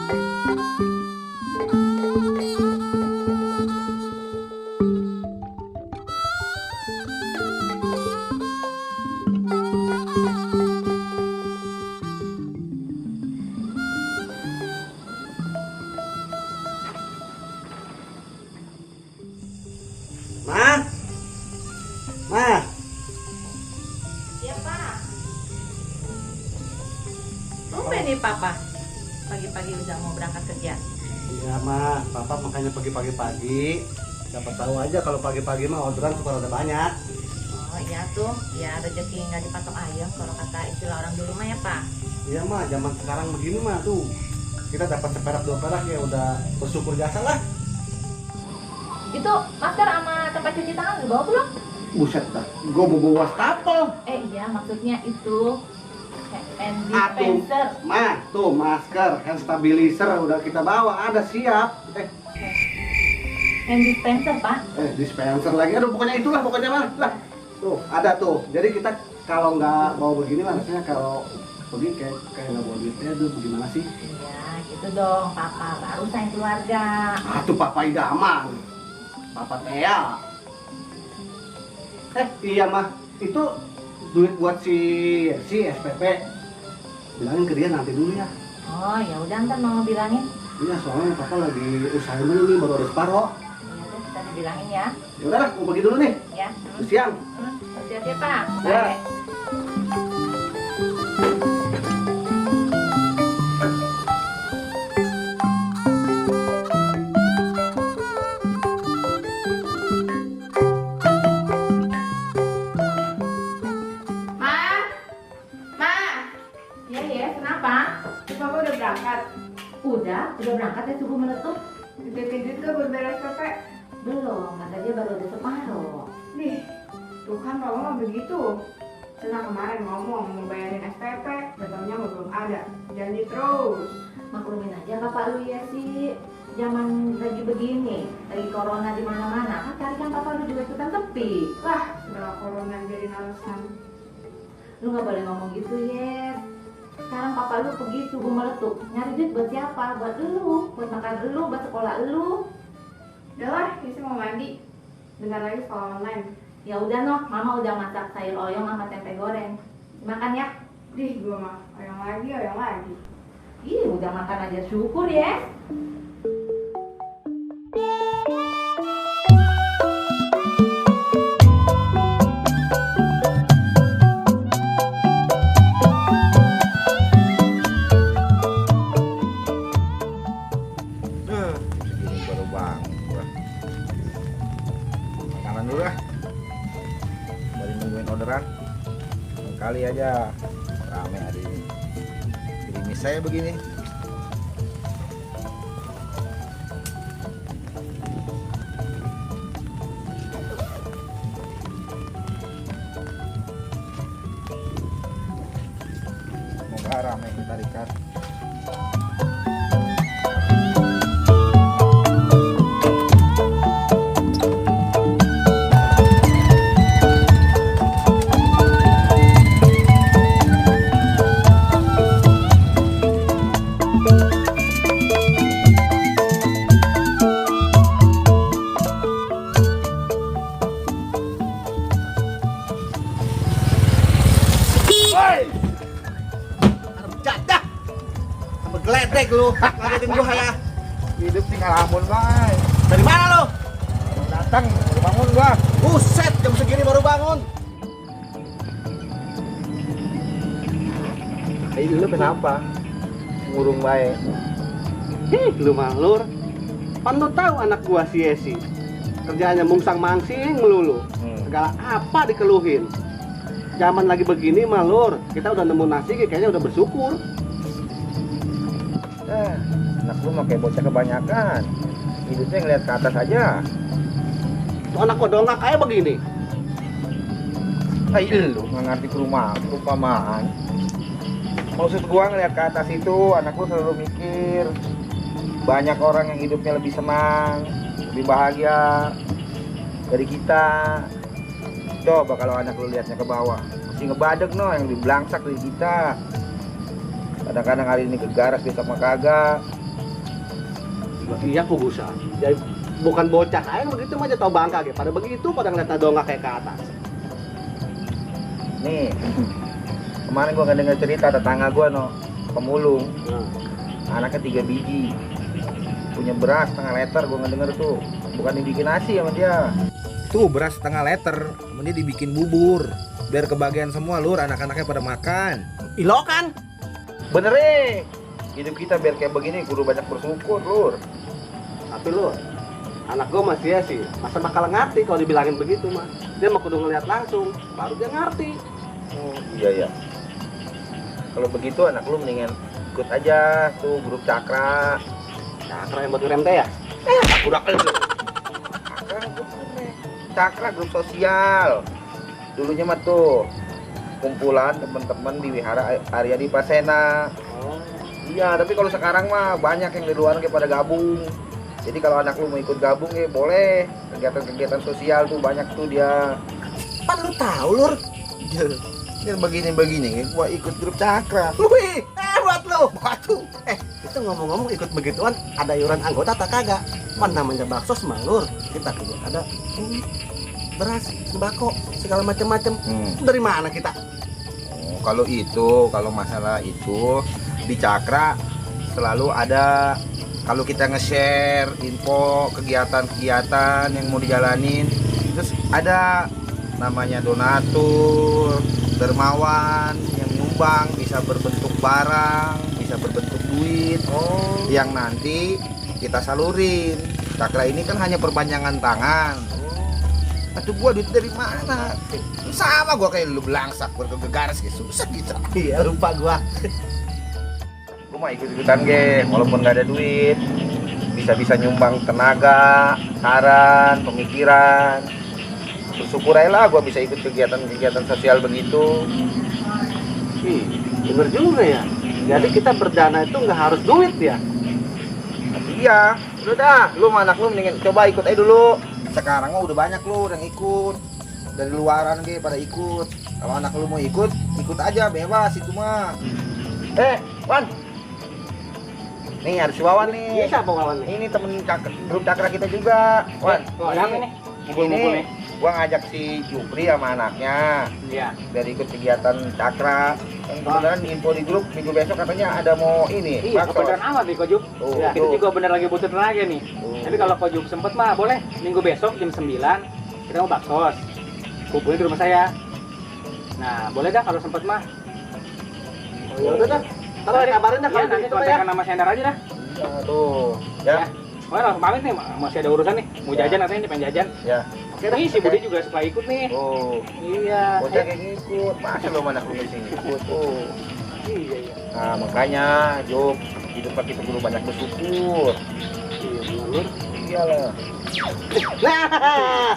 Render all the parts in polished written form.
Ma, Ma, Ya Pak. Tumben nih Papa. Pagi-pagi udah mau berangkat kerja. iya Ma, Papa makanya pagi-pagi. Siapa tahu aja kalau pagi-pagi mah orderan suka ada banyak. Oh iya tuh, ya rezeki nggak dipatok ayam kalau kata istilah orang dulu mah ya Pak. Iya Ma, zaman sekarang begini mah tuh kita dapat seperak dua perak ya udah bersyukur biasa lah. Itu masker sama tempat cuci tangan dibawa belum? Buset dah, gue bawa wastafel. Iya maksudnya itu hand Aduh, dispenser. Ma, tuh masker, hand stabilizer udah kita bawa, ada siap. Hand dispenser Pak. Dispenser lagi, aduh pokoknya itulah pokoknya mah. Lah, tuh ada tuh. Jadi kita kalau nggak bawa begini mah rasanya kalau pergi kayak nggak bawa duitnya tuh bagaimana sih? Iya gitu dong Papa, baru sayang keluarga. Ah tuh Papa idaman, Papa Tea. Iya mah, itu duit buat si SPP. Bilangin ke dia nanti dulu ya. Oh ya udah ntar mau bilangin. Iya soalnya Papa lagi usahain dulu nih baru ada separoh. Iya deh kita dibilangin ya. Ya udah lah, mau pergi dulu nih. Ya. Siang. Hati-hati ya Pak. Ya. Bye. Ma, Ya, kenapa? Papa udah berangkat. Udah berangkat ya subuh meletup? Dikit-dikit ke berberes PP. Belum, kata dia baru ada separuh. Nih, tuh kan Papa mah begitu. Senang kemarin ngomong mau bayarin SPP, datangnya belum ada. Janji terus. Maklumin aja bapak lu ya sih. Zaman lagi begini, lagi corona di mana-mana, kan cari kan bapak lu juga ikutan sepi. Lah, segala corona jadi alasan. Lu nggak boleh ngomong gitu ya. Sekarang papa lu pergi subuh meletup, nyari duit buat siapa? Buat lu, buat makan lu, buat sekolah lu. Udah lah, Isi mau mandi. Bentar lagi sekolah online. Ya udah noh, mama udah masak sayur oyong sama tempe goreng. Makan ya. Dih, gua mah oyong lagi. Ih, udah makan aja syukur ya. Segini baru bangun gua. Makanan dulu lah. Dari nungguin orderan. Kali aja rame hari ini. Gerimis saya begini. Semoga rame kita tarikan. Bercanda. Sampai geledek lu, ngagetin gua ya. Hidup tinggal amun bae. Dari mana lu? Datang, baru bangun gua. Buset, jam segini baru bangun. Lu kenapa? Ngurung bae. Lu malur. Pan lu tahu anak gua si Esi. Kerjaannya mungsang mangsing melulu. Segala apa dikeluhin. Zaman lagi begini malur, kita udah nemu nasi kayaknya udah bersyukur. Anak lu mah kayak bocah kebanyakan. Hidupnya ngeliat ke atas aja. Tuh anak gua dongak kayak begini. Lu nggak ngerti perumpamaan. Maksud gua ngeliat ke atas itu, anak lu selalu mikir banyak orang yang hidupnya lebih senang, lebih bahagia dari kita. Coba kalau anak lu liatnya ke bawah, masih ngebadeg no yang lebih belangsak dari kita. Kadang-kadang hari ini kegaras besok mah kagak. Iya aku bisa. Jadi bukan bocah kayak begitu mah jatuh bangka gitu. Pada begitu pada ngeliat dongak kayak ke atas. Nih, kemarin gua nggak dengar cerita tetangga gua pemulung, Nah, anaknya 3 biji, punya beras setengah liter, gua nggak denger tuh, bukan dibikin nasi sama dia. Tuh beras setengah liter, kemudian dibikin bubur, biar kebagian semua lur, anak-anaknya pada makan. ilo kan? Bener hidup kita biar kayak begini kudu banyak bersyukur lur. Tapi lu, anak gua masih ya sih, masa bakal ngerti kalau dibilangin begitu mah. Dia mah kudu ngeliat langsung, baru dia ngerti. Oh iya ya. Kalau begitu anak lu mendingan ikut aja tuh grup Cakra. Cakra yang buat ngerem teh ya? Udah Cakra grup sosial. Dulunya mah tuh kumpulan teman-teman di Wihara Arya Dipasena. Oh, Iya, tapi kalau sekarang mah banyak yang di luar kayak pada gabung. Jadi kalau anak lu mau ikut gabung ya boleh. Kegiatan-kegiatan sosial tuh banyak tuh dia. Pan lu tahu lur? Dia begini-begini gua ikut grup Cakra. wih, buat lu. Waduh, itu ngomong-ngomong ikut begituan, ada iuran anggota tak kagak? Kan namanya bakso semalur, kita kudu ada ini beras, sembako, segala macam-macam. Dari mana kita? Oh, kalau masalah itu di Cakra selalu ada, kalau kita nge-share info kegiatan-kegiatan yang mau dijalanin, terus ada namanya donatur, dermawan yang nyumbang, bisa berbentuk barang, bisa berbentuk duit, yang nanti kita salurin. Cakra ini kan hanya perpanjangan tangan. Aduh gua duit dari mana? Sama gua kayak lu belangsak, bergegaras kayak susah gitu. Iya, lupa gua. Lu mah ikut-ikutan ge, walaupun gak ada duit, bisa nyumbang tenaga, saran, pemikiran. Bersyukur aja lah gua bisa ikut kegiatan-kegiatan sosial begitu. Bener juga ya. Jadi kita berdana itu nggak harus duit ya. Tapi iya, udah dah, lu sama anak lu mendingan coba ikut aja dulu. Sekarang mah udah banyak lu yang ikut. Dari luaran ge pada ikut. Kalau anak lu mau ikut aja bebas itu mah. Wan. Nih ada si Wawan Iya, nih. siapa kawan nih? Ini temen grup Cakra kita juga. Wan. Oh, yang ini. Ini gua ngajak si Jupri sama anaknya Iya. biar ikut kegiatan Cakra. Yang kebetulan info di grup minggu besok katanya ada mau ini. Iya, bakso. kebetulan amat nih Kojuk. Tuh, Ya, Kita tuh. juga bener lagi butuh tenaga nih. Tuh. Tapi kalau Kojuk sempet mah boleh minggu besok jam 9 kita mau baksos. Kumpulin di rumah saya. Nah, boleh dah kalau sempet mah. Oh, ya udah dah. Kalau kabarin dah Iya, kalau nanti gitu mah ya. kontakkan nama sender aja dah. Iya, tuh. Ya. Oh, langsung pamit nih, masih ada urusan nih. Mau Ya. jajan katanya, pengen jajan. Ya. Oke dah. Nih si Budi juga suka ikut nih. Oh. Iya. Bocah kayak ngikut. Masa lu anak lu mesti ngikut. Oh. Iya, iya. Nah, makanya, Jok, hidup kita perlu banyak bersyukur. Iya, bener. Iyalah. Nah,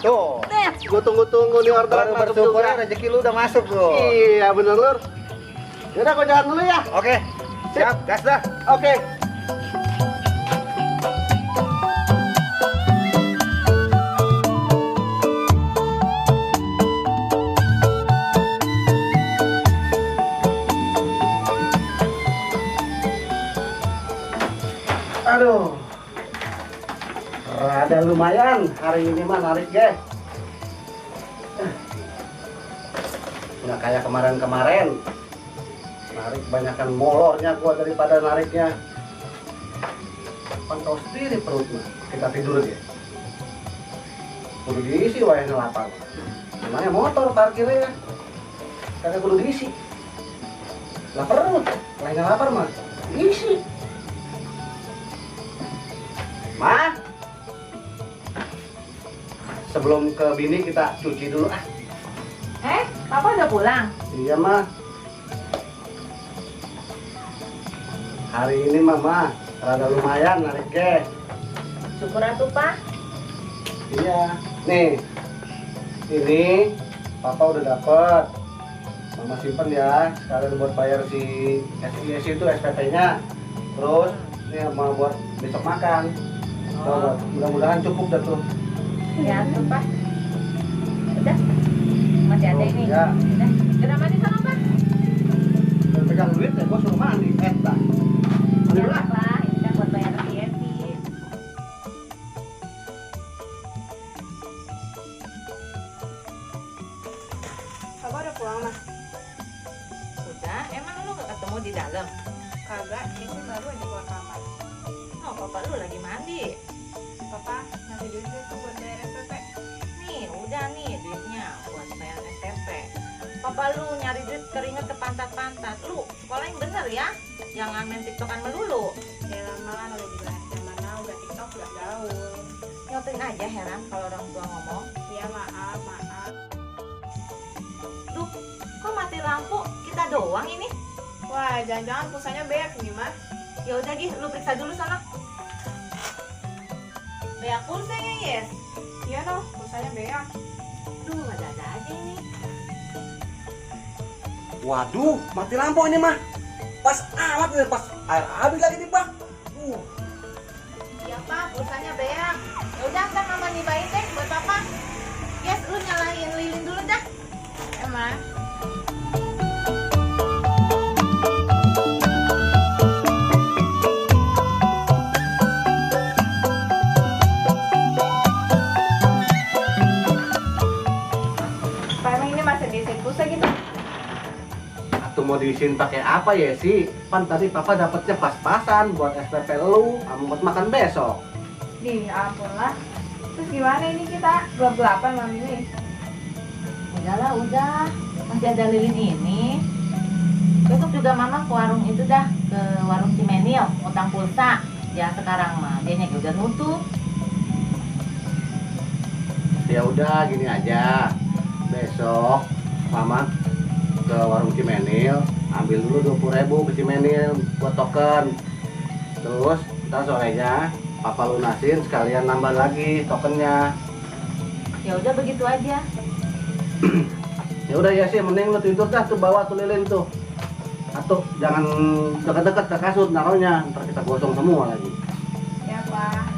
Tuh. gua tunggu-tunggu nih orderan Baru masuk bersyukur juga. rezeki lu udah masuk, Bro. Iya, bener lur. Yaudah, gua jalan dulu ya. Oke. Siap, gas dah. Oke. Aduh, rada lumayan hari ini mah narik ge. Nggak kayak kemarin-kemarin. Narik banyakan molornya gua daripada nariknya. Pantau sendiri perut mah. Kita tidur aja. Kudu diisi wayangnya lapar. Namanya motor parkirnya. Kagak kudu diisi. Lah perut, wayangnya lapar mah. Diisi. Ma, sebelum ke bini kita cuci dulu ah. Papa udah pulang? Iya mah. Hari ini mama rada lumayan narik ge. Syukur atuh, Pak. Iya. Nih, ini papa udah dapet. Mama simpen ya, sekalian buat bayar si SIS itu SPP-nya. Terus ini mau buat besok makan. Coba, mudah-mudahan cukup dah tuh. Ya tuh, Pak. Udah. Masih ada ini. Ya, Udah. Udah mandi sama, Pak? udah pegang duit ya, gua suruh mandi. Dah. Mandi dulu ah. Lah, ini kan buat bayar si Esi. bapak lu lagi mandi. Papa, nanti duitnya tuh buat bayar SPP. Nih, udah nih duitnya buat bayar SPP. Papa lu nyari duit keringet ke pantat-pantat. Lu sekolah yang bener ya. Jangan main tiktokan melulu. Ya malah udah juga zaman now udah TikTok udah gaul. Nyotin aja heran kalau orang tua ngomong. Iya maaf. Duh, kok mati lampu? Kita doang ini. Wah, jangan-jangan pulsanya beak nih mah. Ya udah Gih, lu periksa dulu sana. Beak pulsanya, Yes. Iya noh, pulsanya beak. Duh, ada aja ini. Waduh, mati lampu ini mah. Pas amat nih, pas air habis lagi nih bang. Iya Pak, pulsanya beak. Ya udah, ntar mama nyibain deh buat papa. Yes, lu nyalain lilin dulu dah. Emang? Pak, emang ini masih diisi pulsa gitu? Atau mau diisiin pakai apa ya sih? Pan tadi papa dapetnya pas-pasan buat SPP lu, kamu buat makan besok. Di ampun lah. Terus gimana ini kita? Gelap-gelapan malam ini. Udahlah, udah. Masih ada lilin ini. Besok juga mama ke warung itu dah, ke warung Cimenil, utang pulsa. Ya sekarang mah, dia udah nutup. Ya udah gini aja. Besok mama ke warung Cimenil, ambil dulu 20.000 ke Cimenil buat token. Terus ntar sorenya papa lunasin sekalian nambah lagi tokennya. Ya udah begitu aja. Ya udah ya sih, mending lu tidur dah tuh, bawa tuh lilin tuh. Atau jangan dekat-dekat ke kasur naruhnya, ntar kita gosong semua lagi. Ya, Pak.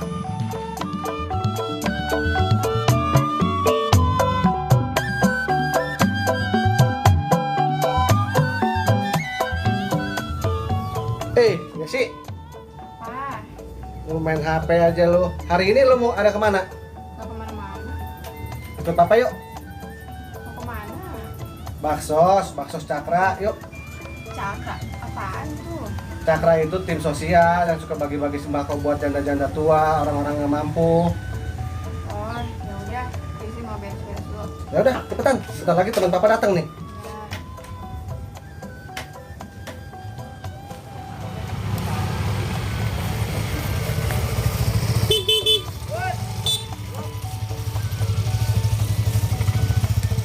Ya sih, Pak, lu main HP aja lu. Hari ini lu mau ada kemana? mau kemana-mana? Ikut papa yuk. Mau kemana? Baksos Cakra, yuk. Cakra, apaan tuh? Cakra itu tim sosial yang suka bagi-bagi sembako buat janda-janda tua, orang-orang yang mampu. Oh, ya udah, isi mau beres-beres dulu. Ya udah, cepetan. Sebentar lagi teman papa datang nih. Ya.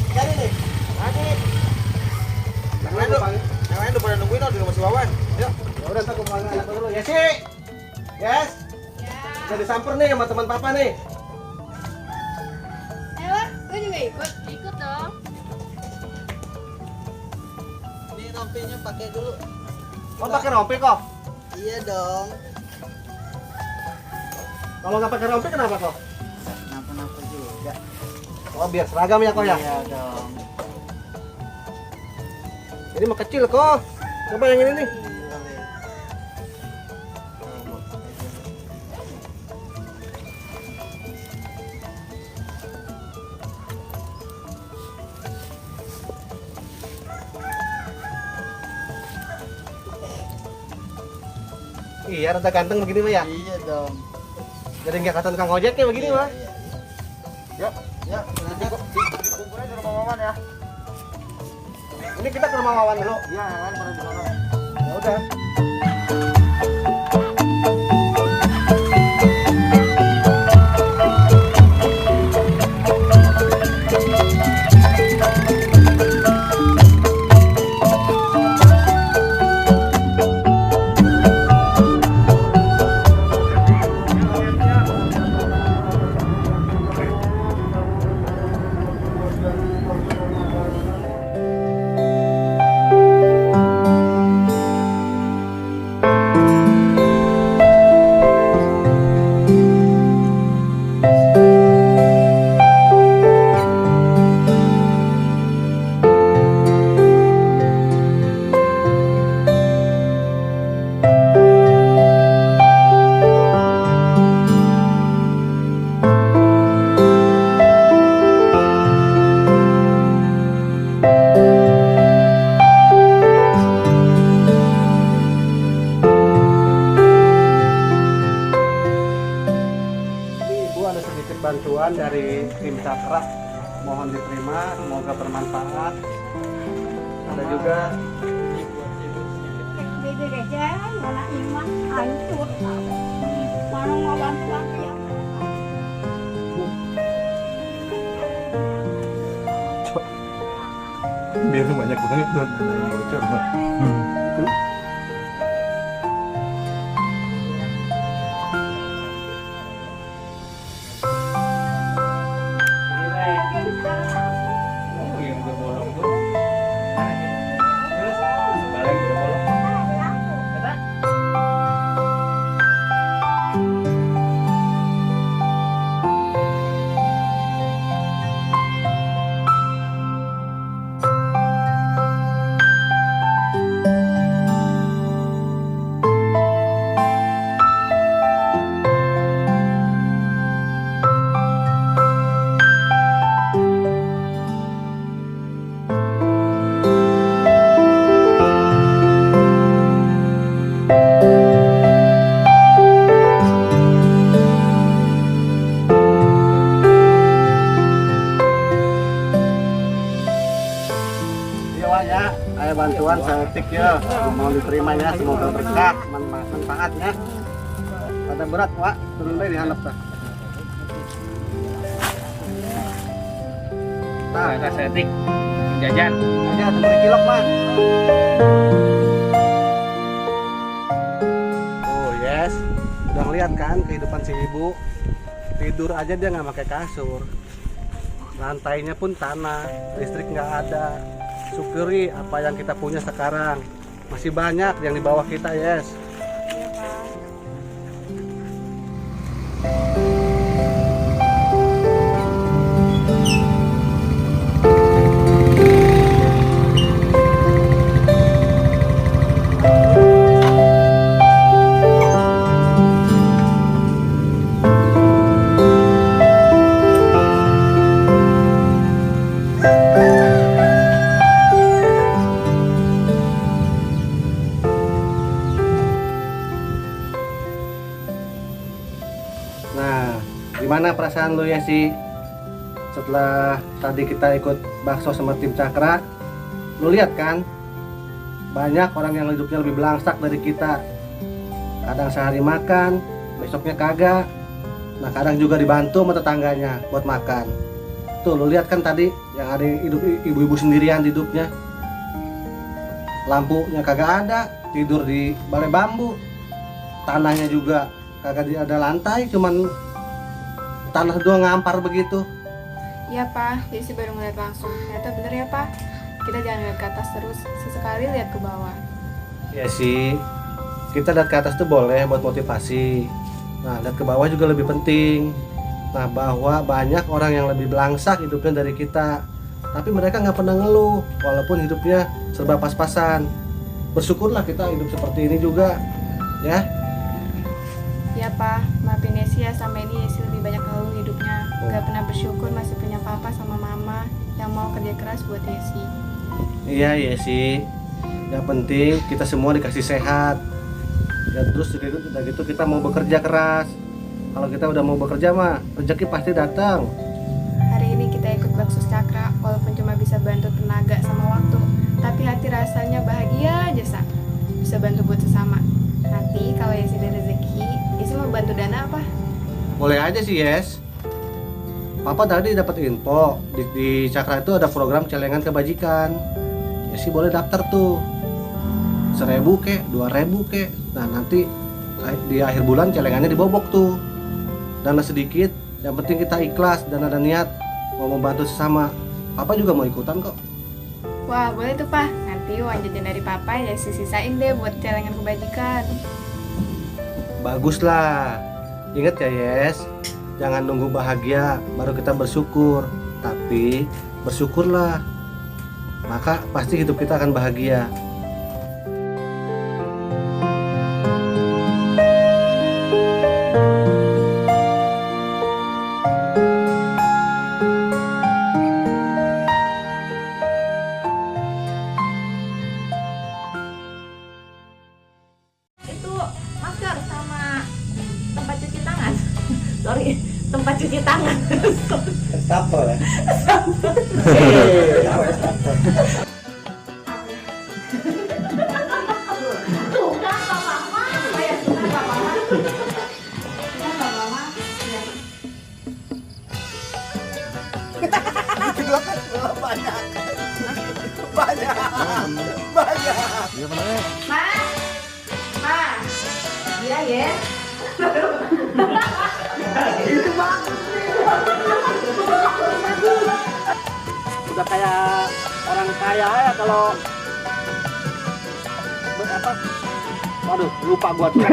Jadi nih. Yang lain udah pada nungguin di rumah si Wawan. Yuk. Ya udah, ntar gua panggil anak gua dulu. Ya sih. Yes. Ya. Udah disamper nih sama teman papa nih. Ella, gue juga ikut. Ikut dong. Ini rompinya pakai dulu. Oh, pakai rompi kok. Iya dong. Kalau nggak pakai rompi kenapa kok? Kenapa-napa juga. Oh, biar seragam ya kok ya. Iya dong. Ini mah kecil kok. Coba yang ini nih. Boleh. Iya, rada ganteng begini mah ya. Iya dong. Jadi nggak kata tukang ojeknya begini mah. Iya. Yuk, Ya, lanjut. dikumpulin di rumah Wawan ya. Ini kita ke rumah Wawan dulu. Iya, yang lain pada di sana. Ya udah. bantuan dari tim Cakra. Mohon diterima, semoga bermanfaat. Ada juga Beda jalan, mana imah hancur. Mana mau bantuan ya? Biar banyak banget tuh bocor. Yang udah bolong tuh. Terus balik udah bolong. Kata? iya Wak ya, ada bantuan saya tik ya. Mohon diterima ya, semoga berkah, manfaatnya. Pada berat Wak, turun deh dihandap dah. Nah, ada setik jajan. Aja tembus cilok Mas. Oh yes, udah ngeliat kan kehidupan si ibu. Tidur aja dia nggak pakai kasur. Lantainya pun tanah, listrik nggak ada. Syukuri apa yang kita punya sekarang. Masih banyak yang di bawah kita, yes. Nah, gimana perasaan lu ya sih? Setelah tadi kita ikut bakso sama tim Cakra, lu lihat kan? Banyak orang yang hidupnya lebih belangsak dari kita. Kadang sehari makan, besoknya kagak. Nah, kadang juga dibantu sama tetangganya buat makan. Tuh, lu lihat kan tadi yang ada hidup ibu-ibu sendirian hidupnya. Lampunya kagak ada, tidur di balai bambu. Tanahnya juga kagak ada lantai, cuman tanah doang ngampar begitu. Iya Pak, Desi baru ngeliat langsung. Ternyata bener ya Pak. Kita jangan lihat ke atas terus, sesekali lihat ke bawah. Ya sih, kita lihat ke atas tuh boleh buat motivasi. Nah, lihat ke bawah juga lebih penting. Nah, bahwa banyak orang yang lebih belangsak hidupnya dari kita, tapi mereka nggak pernah ngeluh, walaupun hidupnya serba pas-pasan. Bersyukurlah kita hidup seperti ini juga, ya. Iya Pak, maafin Desi ya, sama ini Desi lebih banyak ngeluh hidupnya. Gak pernah bersyukur masih punya papa sama mama yang mau kerja keras buat Desi. Iya, ya sih. Yang penting kita semua dikasih sehat. Ya terus udah gitu kita mau bekerja keras. Kalau kita udah mau bekerja mah rezeki pasti datang. Hari ini kita ikut bakso Cakra, walaupun cuma bisa bantu tenaga sama waktu, tapi hati rasanya bahagia aja Sa. Bisa bantu buat sesama. Nanti kalau Desi ada rezeki, Desi mau bantu dana apa? Boleh aja sih, Yes. Papa tadi dapat info di Cakra itu ada program celengan kebajikan. Ya sih boleh daftar tuh. 1.000 kek, 2.000 kek. Nah nanti di akhir bulan celengannya dibobok tuh. Dana sedikit, yang penting kita ikhlas dan ada niat mau membantu sesama. Papa juga mau ikutan kok. Wah boleh tuh Pak, nanti uang jajan dari Papa ya sisain deh buat celengan kebajikan. Bagus lah. Ingat ya Yes, jangan nunggu bahagia baru kita bersyukur, tapi bersyukurlah, maka pasti hidup kita akan bahagia. Itu masker sama tempat cuci tangan. Sorry, tempat cuci tangan. Estafel ya. Tuh kan Pak Mama, saya suka Pak Mama. Kita Pak Mama. Ya. Kedua kan banyak. Banyak. Banyak. Ma, Ma, iya ya. Udah kayak orang kaya ya kalau apa? Waduh, lupa gua tuh.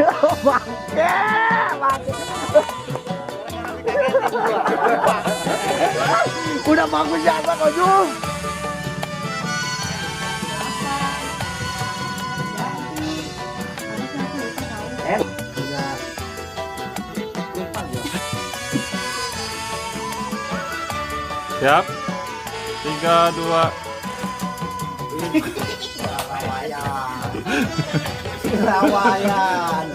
Udah bagus ya, Pak Ojung. Siap. 3, 2. Rawayan.